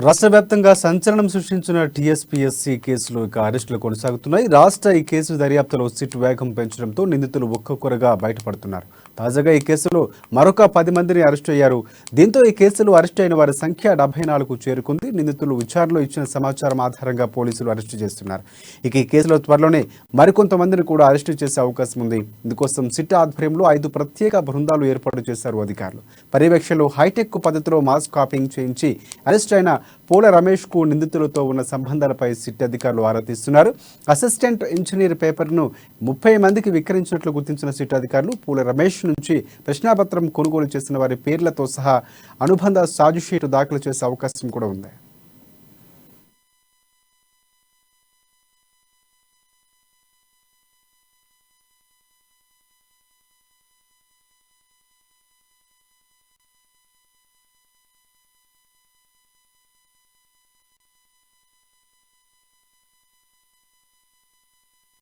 రాష్ట్ర వ్యాప్తంగా సంచలనం సృష్టించిన టీఎస్పీఎస్సీ కేసులు అరెస్టులు కొనసాగుతున్నాయి. ఈ కేసు దర్యాప్తులో సిట్ వేగం పెంచడంతో నిందితులు ఒక్కొక్కరుగా బయటపడుతున్నారు. తాజాగా ఈ కేసులో మరొక 10 మందిని అరెస్టు అయ్యారు. దీంతో ఈ కేసులో అరెస్టు అయిన వారి సంఖ్య 74కు చేరుకుంది. నిందితులు విచారణలో ఇచ్చిన సమాచారం ఆధారంగా పోలీసులు అరెస్టు చేస్తున్నారు. ఈ కేసులో త్వరలోనే మరికొంతమందిని కూడా అరెస్టు చేసే అవకాశం ఉంది. ఇందుకోసం సిట్ ఆధ్వర్యంలో 5 ప్రత్యేక బృందాలు ఏర్పాటు చేశారు అధికారులు. పర్యవేక్షణలో హైటెక్ పద్ధతిలో మాస్ కాపింగ్ చేయించి అరెస్ట్ అయిన పూల రమేష్ కు నిందితులతో ఉన్న సంబంధాలపై సిట్ అధికారులు ఆరా తీస్తున్నారు. అసిస్టెంట్ ఇంజనీర్ పేపర్ను 30 మందికి విక్రయించినట్లు గుర్తించిన సిట్ అధికారులు పూల రమేష్ నుంచి ప్రశ్నాపత్రం కొనుగోలు చేసిన వారి పేర్లతో సహా అనుబంధ ఛార్జిషీట్ దాఖలు చేసే అవకాశం కూడా ఉంది.